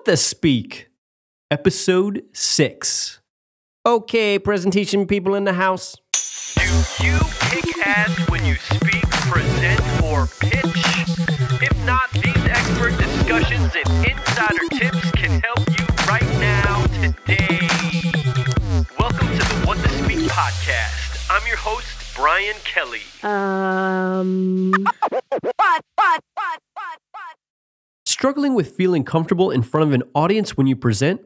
What the Speak, Episode 6. Okay, presentation people in the house. Do you kick ass when you speak, present, or pitch? If not, these expert discussions and insider tips can help you right now, today. Welcome to the What the Speak podcast. I'm your host, Brian Kelly. Struggling with feeling comfortable in front of an audience when you present?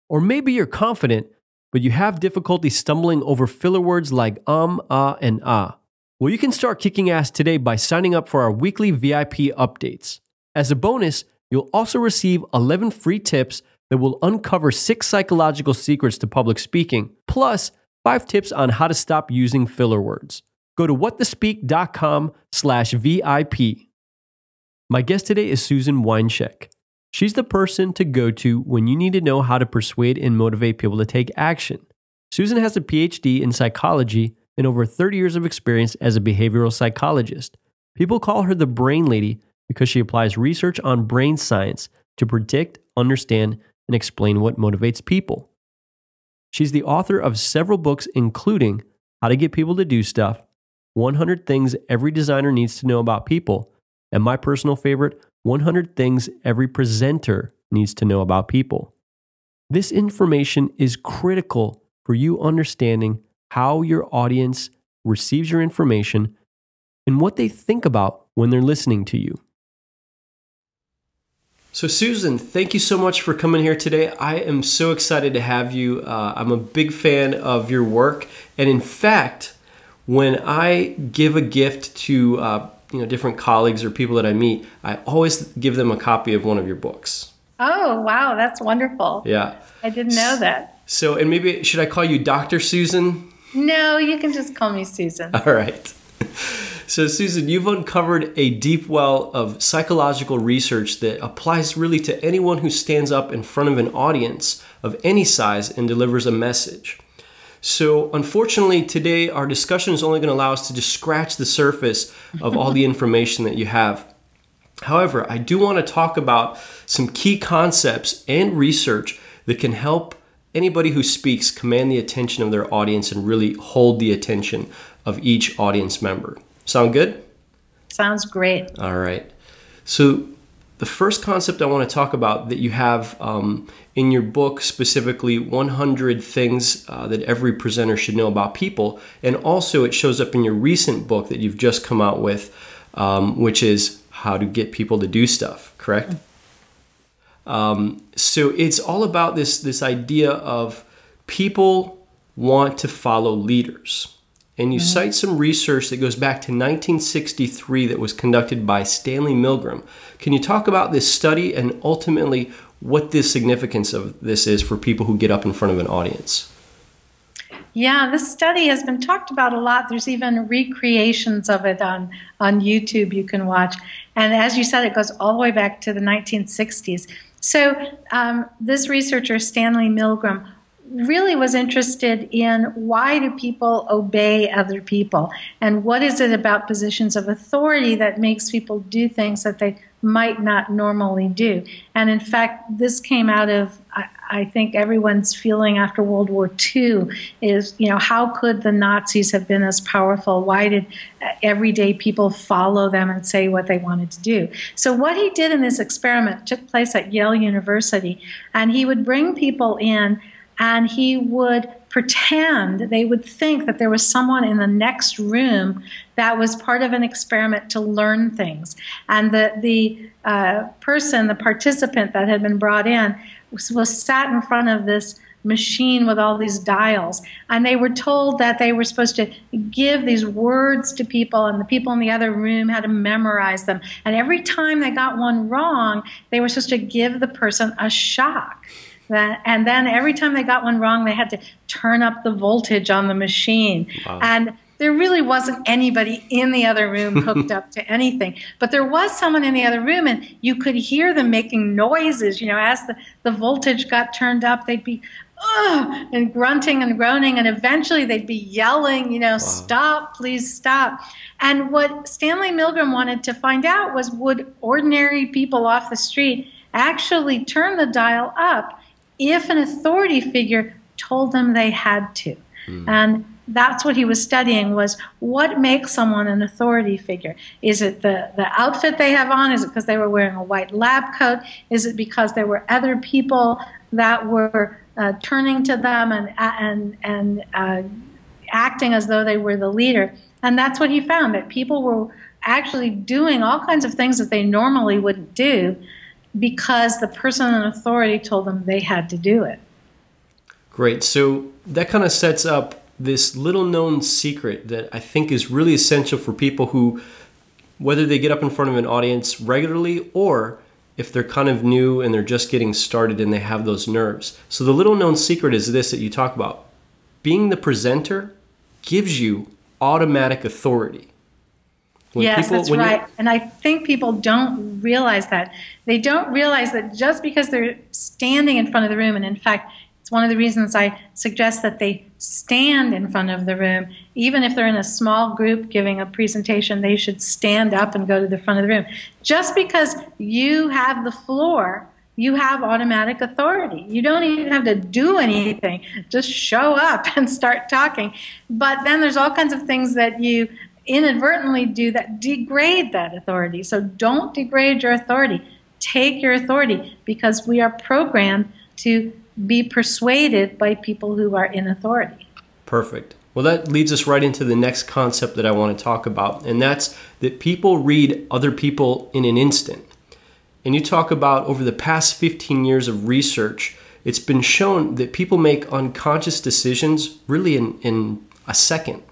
Or maybe you're confident, but you have difficulty stumbling over filler words like and ah. Well, you can start kicking ass today by signing up for our weekly VIP updates. As a bonus, you'll also receive 11 free tips that will uncover 6 psychological secrets to public speaking, plus 5 tips on how to stop using filler words. Go to whatthespeak.com/VIP. My guest today is Susan Weinschenk. She's the person to go to when you need to know how to persuade and motivate people to take action. Susan has a PhD in psychology and over 30 years of experience as a behavioral psychologist. People call her the Brain Lady because she applies research on brain science to predict, understand, and explain what motivates people. She's the author of several books, including How to Get People to Do Stuff, 100 Things Every Designer Needs to Know About People, and my personal favorite, 100 Things Every Presenter Needs to Know About People. This information is critical for you understanding how your audience receives your information and what they think about when they're listening to you. So Susan, thank you so much for coming here today. I am so excited to have you. I'm a big fan of your work. And in fact, when I give a gift to different colleagues or people that I meet, I always give them a copy of one of your books. Oh, wow. That's wonderful. Yeah. I didn't know that. So, and maybe, should I call you Dr. Susan? No, you can just call me Susan. All right. So, Susan, you've uncovered a deep well of psychological research that applies really to anyone who stands up in front of an audience of any size and delivers a message. So unfortunately, today our discussion is only going to allow us to just scratch the surface of all the information that you have. However, I do want to talk about some key concepts and research that can help anybody who speaks command the attention of their audience and really hold the attention of each audience member. Sound good? Sounds great. All right. So the first concept I want to talk about that you have in your book, specifically 100 Things that Every Presenter Should Know About People, and also it shows up in your recent book that you've just come out with, which is How to Get People to Do Stuff, correct? So it's all about this idea of people want to follow leaders. And you cite some research that goes back to 1963 that was conducted by Stanley Milgram. Can you talk about this study and ultimately what the significance of this is for people who get up in front of an audience? Yeah, this study has been talked about a lot. There's even recreations of it on YouTube you can watch. And as you said, it goes all the way back to the 1960s. So this researcher, Stanley Milgram, really was interested in why do people obey other people, and what is it about positions of authority that makes people do things that they might not normally do. And in fact, this came out of, I think, everyone's feeling after World War II is, how could the Nazis have been as powerful? Why did everyday people follow them and say what they wanted to do? So what he did in this experiment took place at Yale University, and he would bring people in and he would pretend, they would think that there was someone in the next room that was part of an experiment to learn things. And the person, the participant that had been brought in, was sat in front of this machine with all these dials. And they were told that they were supposed to give these words to people, and the people in the other room had to memorize them. And every time they got one wrong, they were supposed to give the person a shock. And then every time they got one wrong, they had to turn up the voltage on the machine. Wow. And there really wasn't anybody in the other room hooked up to anything. But there was someone in the other room, and you could hear them making noises. As the voltage got turned up, they'd be, ugh, and grunting and groaning, and eventually they'd be yelling, wow. Stop, please stop. And what Stanley Milgram wanted to find out was, would ordinary people off the street actually turn the dial up if an authority figure told them they had to. And that's what he was studying, was what makes someone an authority figure. Is it the outfit they have on? Is it because they were wearing a white lab coat? Is it because there were other people that were turning to them and acting as though they were the leader? And that's what he found, that people were actually doing all kinds of things that they normally wouldn't do because the person in authority told them they had to do it. Great. So that kind of sets up this little known secret that I think is really essential for people who, whether they get up in front of an audience regularly or if they're kind of new and they're just getting started and they have those nerves. So the little known secret is this that you talk about. Being the presenter gives you automatic authority. Yes, that's right. And I think people don't realize that. They don't realize that just because they're standing in front of the room, and in fact, it's one of the reasons I suggest that they stand in front of the room. Even if they're in a small group giving a presentation, they should stand up and go to the front of the room. Just because you have the floor, you have automatic authority. You don't even have to do anything. Just show up and start talking. But then there's all kinds of things that you inadvertently do that degrade that authority. So don't degrade your authority. Take your authority, because we are programmed to be persuaded by people who are in authority. Perfect. Well, that leads us right into the next concept that I want to talk about, and that's that people read other people in an instant. And you talk about over the past 15 years of research, it's been shown that people make unconscious decisions really in a second.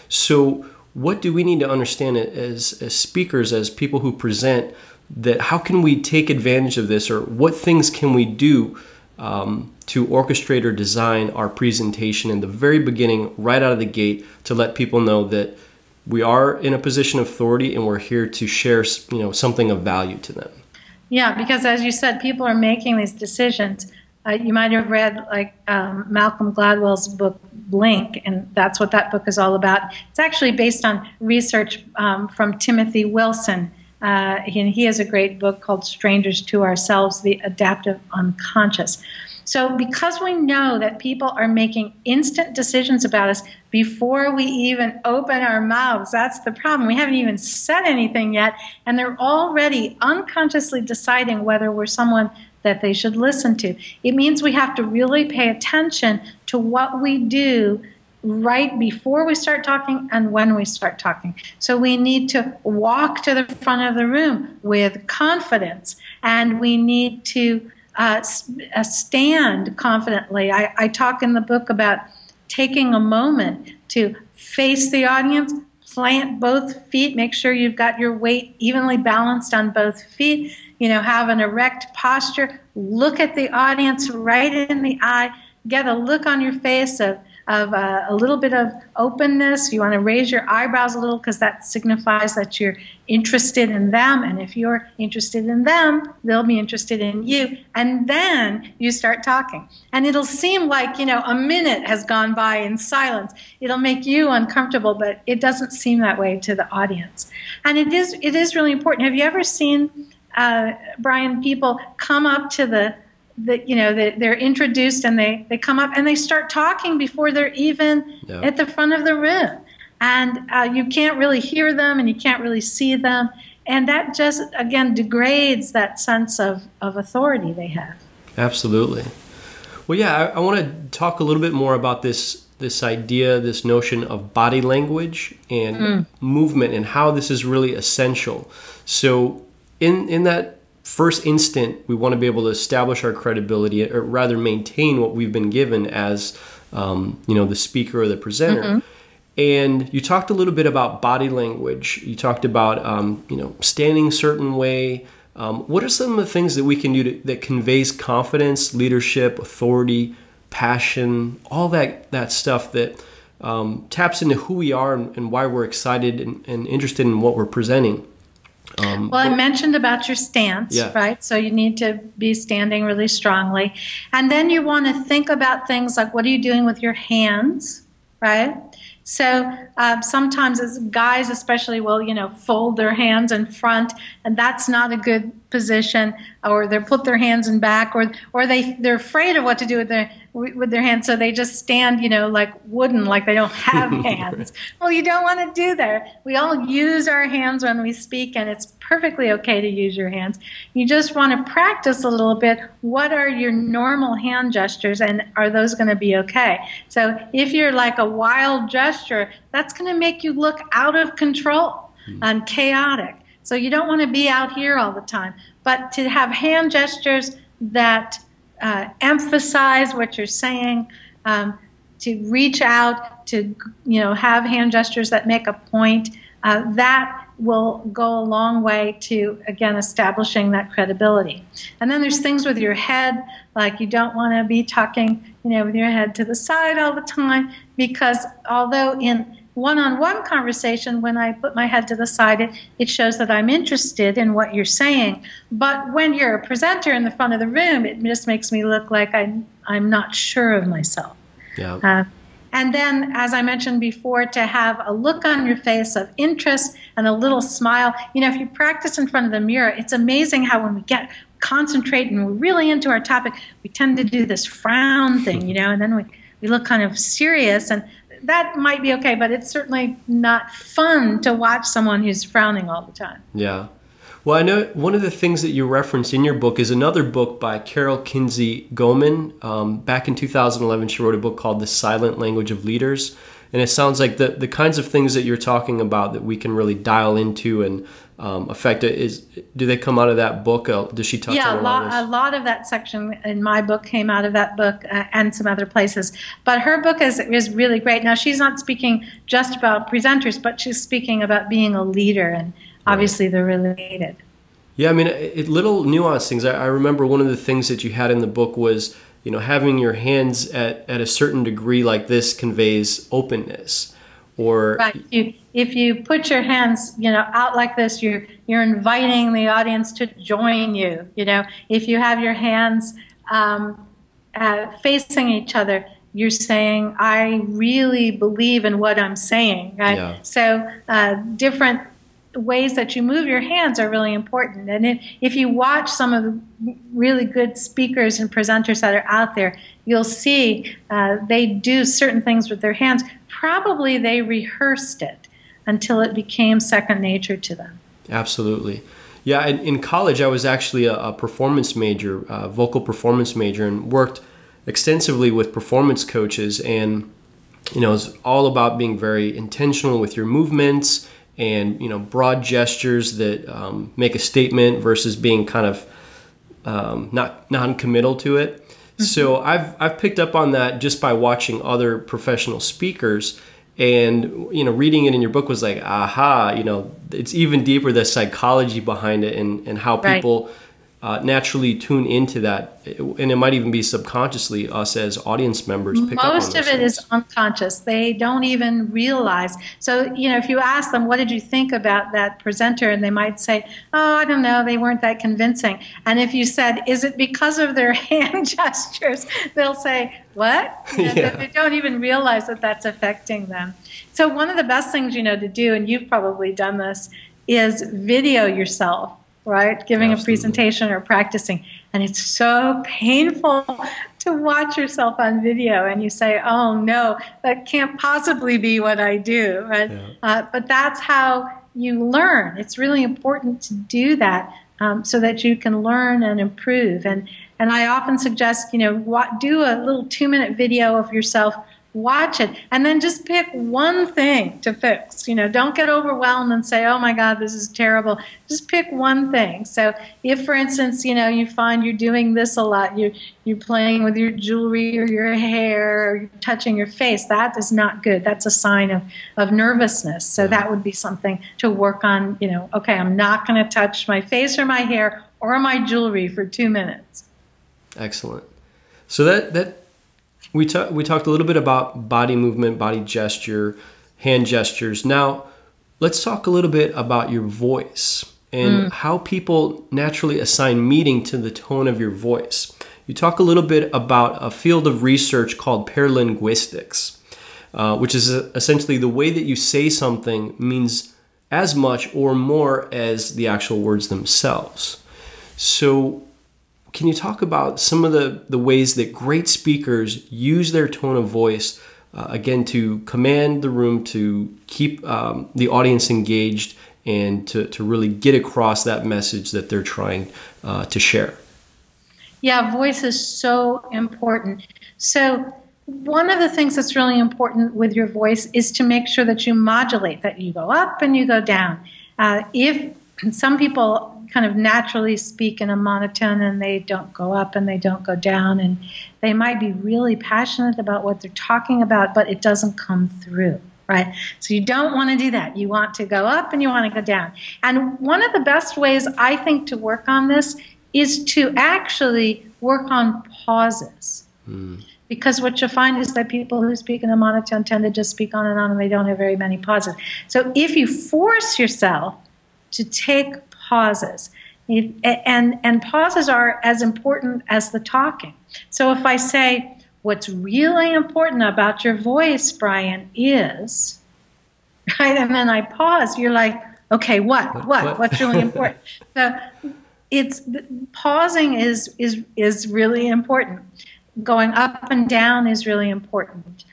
So what do we need to understand as speakers, as people who present, that how can we take advantage of this, or what things can we do to orchestrate or design our presentation in the very beginning, right out of the gate, to let people know that we are in a position of authority and we're here to share, something of value to them? Yeah, because as you said, people are making these decisions. You might have read Malcolm Gladwell's book, Blink, and that's what that book is all about. It's actually based on research from Timothy Wilson. He has a great book called Strangers to Ourselves, The Adaptive Unconscious. So because we know that people are making instant decisions about us before we even open our mouths, that's the problem. We haven't even said anything yet, and they're already unconsciously deciding whether we're someone that they should listen to. It means we have to really pay attention to what we do right before we start talking and when we start talking. So we need to walk to the front of the room with confidence, and we need to stand confidently. I talk in the book about taking a moment to face the audience, plant both feet, make sure you've got your weight evenly balanced on both feet, have an erect posture, look at the audience right in the eye, get a look on your face of a little bit of openness. You want to raise your eyebrows a little because that signifies that you're interested in them. And if you're interested in them, they'll be interested in you. And then you start talking. And it'll seem like, a minute has gone by in silence. It'll make you uncomfortable, but it doesn't seem that way to the audience. And it is really important. Have you ever seen, Brian, people come up to they're introduced and they come up and they start talking before they're even at the front of the room. And you can't really hear them and you can't really see them. And that just, again, degrades that sense of authority they have. Absolutely. Well, yeah, I want to talk a little bit more about this idea, this notion of body language and movement and how this is really essential. So in that first instant, we want to be able to establish our credibility, or rather maintain what we've been given as, the speaker or the presenter. Mm-hmm. And you talked a little bit about body language. You talked about, standing a certain way. What are some of the things that we can do that conveys confidence, leadership, authority, passion, all that stuff that taps into who we are and why we're excited and interested in what we're presenting? I mentioned about your stance, right? So you need to be standing really strongly. And then you want to think about things like, what are you doing with your hands, right? So sometimes as guys especially will, fold their hands in front, and that's not a good position, or they put their hands in back, or they're afraid of what to do with their hands, so they just stand, like wooden, like they don't have hands. Well, you don't want to do that. We all use our hands when we speak, and it's perfectly okay to use your hands. You just want to practice a little bit. What are your normal hand gestures, and are those going to be okay? So if you're like a wild gesture, that's going to make you look out of control and chaotic. So you don't want to be out here all the time. But to have hand gestures that emphasize what you're saying, to reach out, to have hand gestures that make a point, that will go a long way to, again, establishing that credibility. And then there's things with your head, like you don't want to be talking, with your head to the side all the time, because although in one-on-one conversation, when I put my head to the side, it shows that I'm interested in what you're saying. But when you're a presenter in the front of the room, it just makes me look like I'm not sure of myself. Yeah. And then, as I mentioned before, to have a look on your face of interest and a little smile. If you practice in front of the mirror, it's amazing how when we concentrate and we're really into our topic, we tend to do this frown thing, and then we look kind of serious, and that might be okay, but it's certainly not fun to watch someone who's frowning all the time. Yeah. Well, I know one of the things that you reference in your book is another book by Carol Kinsey Goman. Back in 2011, she wrote a book called The Silent Language of Leaders. And it sounds like the kinds of things that you're talking about that we can really dial into and affect it. Do they come out of that book? Does she touch on a lot of that section in my book came out of that book and some other places. But her book is really great. Now, she's not speaking just about presenters, but she's speaking about being a leader, and obviously they're related. Yeah, I mean, little nuanced things. I remember one of the things that you had in the book was, having your hands at a certain degree like this conveys openness. Or right. If you put your hands, out like this, you're inviting the audience to join you. If you have your hands facing each other, you're saying, I really believe in what I'm saying. Right? Yeah. So different ways that you move your hands are really important. And if you watch some of the really good speakers and presenters that are out there, you'll see they do certain things with their hands. Probably they rehearsed it until it became second nature to them. Absolutely. Yeah, in college I was actually a performance major, vocal performance major, and worked extensively with performance coaches. And it's all about being very intentional with your movements and broad gestures that make a statement versus being kind of not non-committal to it. Mm-hmm. So I've picked up on that just by watching other professional speakers, and reading it in your book was like, aha, it's even deeper, the psychology behind it, and how people naturally tune into that, and it might even be subconsciously us as audience members pick up on those Most of it things. is unconscious. They don't even realize. So, if you ask them, what did you think about that presenter? And they might say, oh, I don't know, they weren't that convincing. And if you said, is it because of their hand gestures? They'll say, what? They don't even realize that that's affecting them. So one of the best things, to do, and you've probably done this, is video yourself. Right? Giving Absolutely. a presentation or practicing. And it's so painful to watch yourself on video, and you say, oh no, that can't possibly be what I do. Right? Yeah. But that's how you learn. It's really important to do that so that you can learn and improve. And I often suggest, do a little 2-minute video of yourself. Watch it, and then just pick one thing to fix. Don't get overwhelmed and say, oh my God, this is terrible. Just pick one thing. So if, for instance, you find you're doing this a lot, you're playing with your jewelry or your hair, or you're touching your face, that is not good. That's a sign of nervousness. So that would be something to work on, okay, I'm not going to touch my face or my hair or my jewelry for 2 minutes. Excellent. So that we talked a little bit about body movement, body gesture, hand gestures. Now, let's talk a little bit about your voice and how people naturally assign meaning to the tone of your voice. You talk a little bit about a field of research called paralinguistics, which is essentially the way that you say something means as much or more as the actual words themselves. So can you talk about some of the ways that great speakers use their tone of voice, again, to command the room, to keep the audience engaged, and to really get across that message that they're trying to share? Yeah, voice is so important. So one of the things that's really important with your voice is to make sure that you modulate, that you go up and you go down. If some people kind of naturally speak in a monotone and they don't go up and they don't go down, and they might be really passionate about what they're talking about, but it doesn't come through, right? So you don't want to do that. You want to go up and you want to go down. And one of the best ways, I think, to work on this is to actually work on pauses. Because what you'll find is that people who speak in a monotone tend to just speak on and they don't have very many pauses. So if you force yourself to take pauses, and pauses are as important as the talking. So if I say, what's really important about your voice, Brian, is, right, and then I pause, you're like, okay, what's really important? So pausing is really important. Going up and down is really important.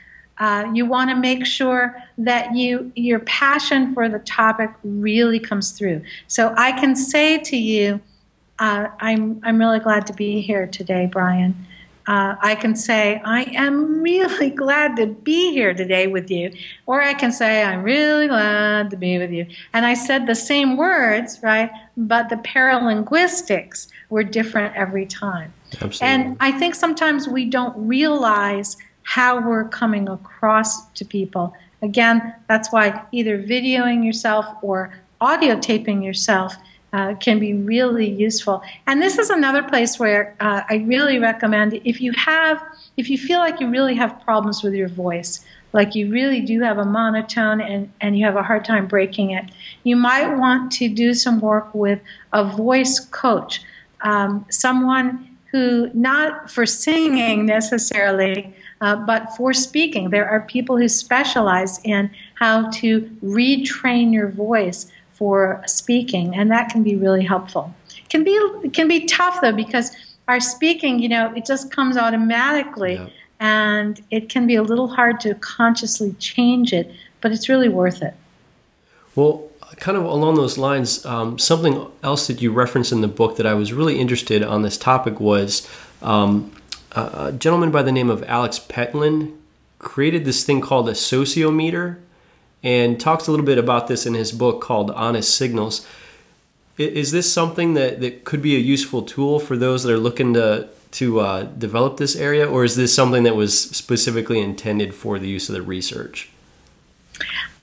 You want to make sure that your passion for the topic really comes through. So I can say to you, I'm really glad to be here today, Brian. I can say, I am really glad to be here today with you. Or I can say, I'm really glad to be with you. And I said the same words, right? But the paralinguistics were different every time. Absolutely. And I think sometimes we don't realize how we're coming across to people. Again, that's why either videoing yourself or audio taping yourself can be really useful. And this is another place where I really recommend, if you feel like you really have problems with your voice, like you really do have a monotone and you have a hard time breaking it, you might want to do some work with a voice coach, someone who, not for singing necessarily, but for speaking. There are people who specialize in how to retrain your voice for speaking, and that can be really helpful. It can be tough, though, because our speaking, it just comes automatically, Yeah. and it can be a little hard to consciously change it, but it's really worth it. Well, kind of along those lines, something else that you referenced in the book that I was really interested on this topic was a gentleman by the name of Alex Petlin created this thing called a sociometer, and talks a little bit about this in his book called Honest Signals. Is this something that could be a useful tool for those that are looking to develop this area, or is this something that was specifically intended for the use of the research?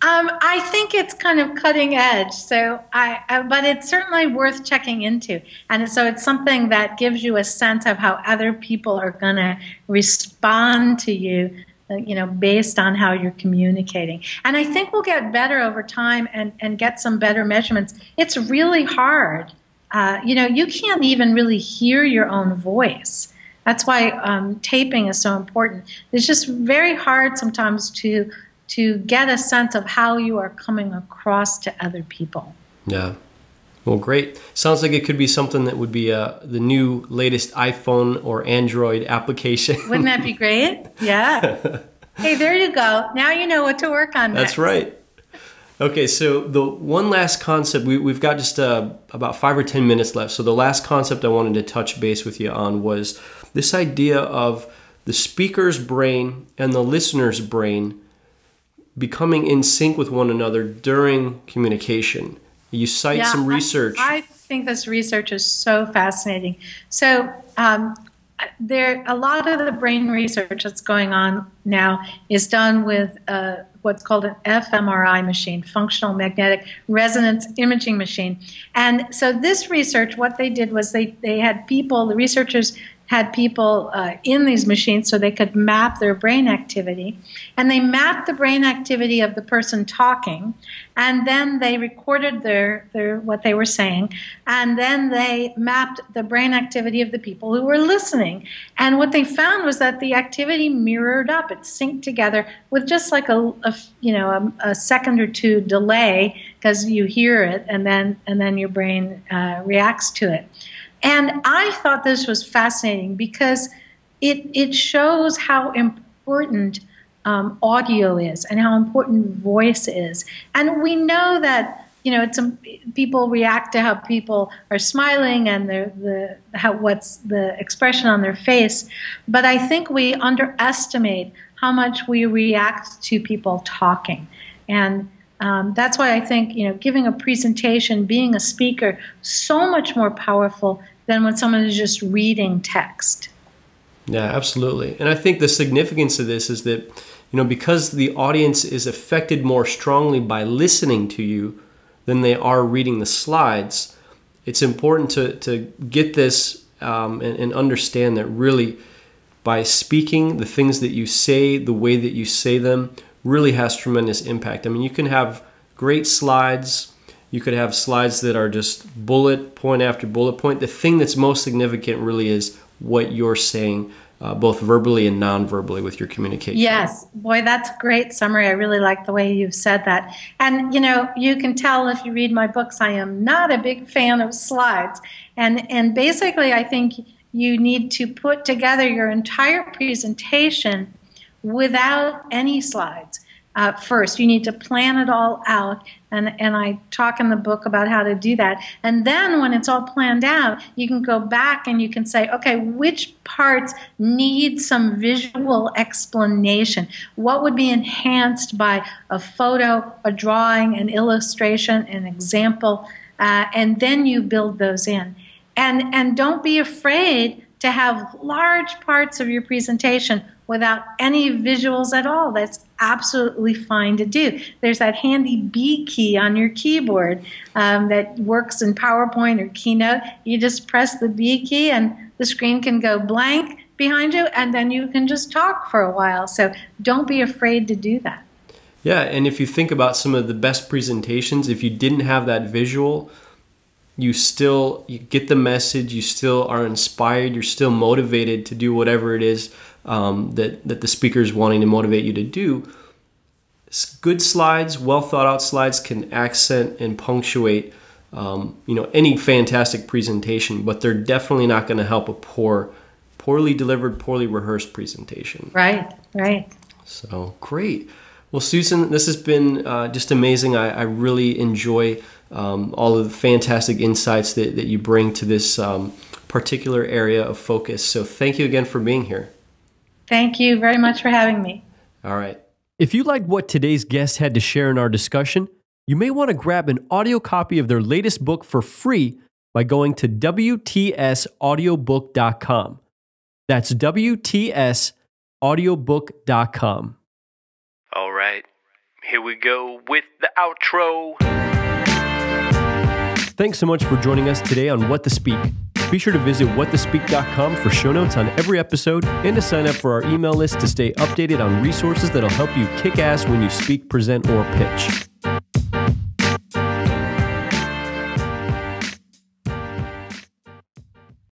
I think it's kind of cutting edge, but it's certainly worth checking into. And so it's something that gives you a sense of how other people are going to respond to you, based on how you're communicating. And I think we'll get better over time and get some better measurements. It's really hard. You can't even really hear your own voice. That's why taping is so important. It's just very hard sometimes to get a sense of how you are coming across to other people. Yeah. Well, great. Sounds like it could be something that would be the new latest iPhone or Android application. Wouldn't that be great? Yeah. Hey, there you go. Now you know what to work on next. That's right. Okay, so the one last concept, we've got just about 5 or 10 minutes left. So the last concept I wanted to touch base with you on was this idea of the speaker's brain and the listener's brain becoming in sync with one another during communication. You cite some research. I think this research is so fascinating. So a lot of the brain research that's going on now is done with what's called an fMRI machine, functional magnetic resonance imaging machine. And so this research, what they did was they had people, the researchers had people in these machines so they could map their brain activity. And they mapped the brain activity of the person talking, and then they recorded their what they were saying, and then they mapped the brain activity of the people who were listening. And what they found was that the activity mirrored up. It synced together with just like a second or two delay, because you hear it and then your brain reacts to it. And I thought this was fascinating because it shows how important audio is and how important voice is. And we know that, people react to how people are smiling and what's the expression on their face. But I think we underestimate how much we react to people talking. And that's why I think, giving a presentation, being a speaker, so much more powerful than when someone is just reading text. Yeah, absolutely. And I think the significance of this is that, because the audience is affected more strongly by listening to you than they are reading the slides, it's important to get this and understand that really by speaking, the things that you say, the way that you say them, really has tremendous impact. I mean, you can have great slides. You could have slides that are just bullet point after bullet point. The thing that's most significant really is what you're saying, both verbally and non-verbally with your communication. Yes. Boy, that's a great summary. I really like the way you've said that. And, you can tell if you read my books, I am not a big fan of slides. And basically, I think you need to put together your entire presentation without any slides. First, you need to plan it all out, and I talk in the book about how to do that. And then when it's all planned out, you can go back and you can say, okay, which parts need some visual explanation? What would be enhanced by a photo, a drawing, an illustration, an example? And then you build those in. And don't be afraid to have large parts of your presentation without any visuals at all. That's absolutely fine to do. There's that handy B key on your keyboard that works in PowerPoint or Keynote. You just press the B key and the screen can go blank behind you, and then you can just talk for a while. So don't be afraid to do that. Yeah, and if you think about some of the best presentations, if you didn't have that visual, you get the message, you still are inspired, you're still motivated to do whatever it is that the speaker is wanting to motivate you to do. Good slides, well thought out slides can accent and punctuate any fantastic presentation, but they're definitely not going to help a poorly delivered, poorly rehearsed presentation. Right. So great. Well, Susan, this has been just amazing. I really enjoy all of the fantastic insights that you bring to this particular area of focus. So thank you again for being here. Thank you very much for having me. All right. If you liked what today's guest had to share in our discussion, you may want to grab an audio copy of their latest book for free by going to WTSaudiobook.com. That's WTSaudiobook.com. All right, here we go with the outro. Thanks so much for joining us today on What to Speak. Be sure to visit whattospeak.com for show notes on every episode and to sign up for our email list to stay updated on resources that'll help you kick ass when you speak, present, or pitch.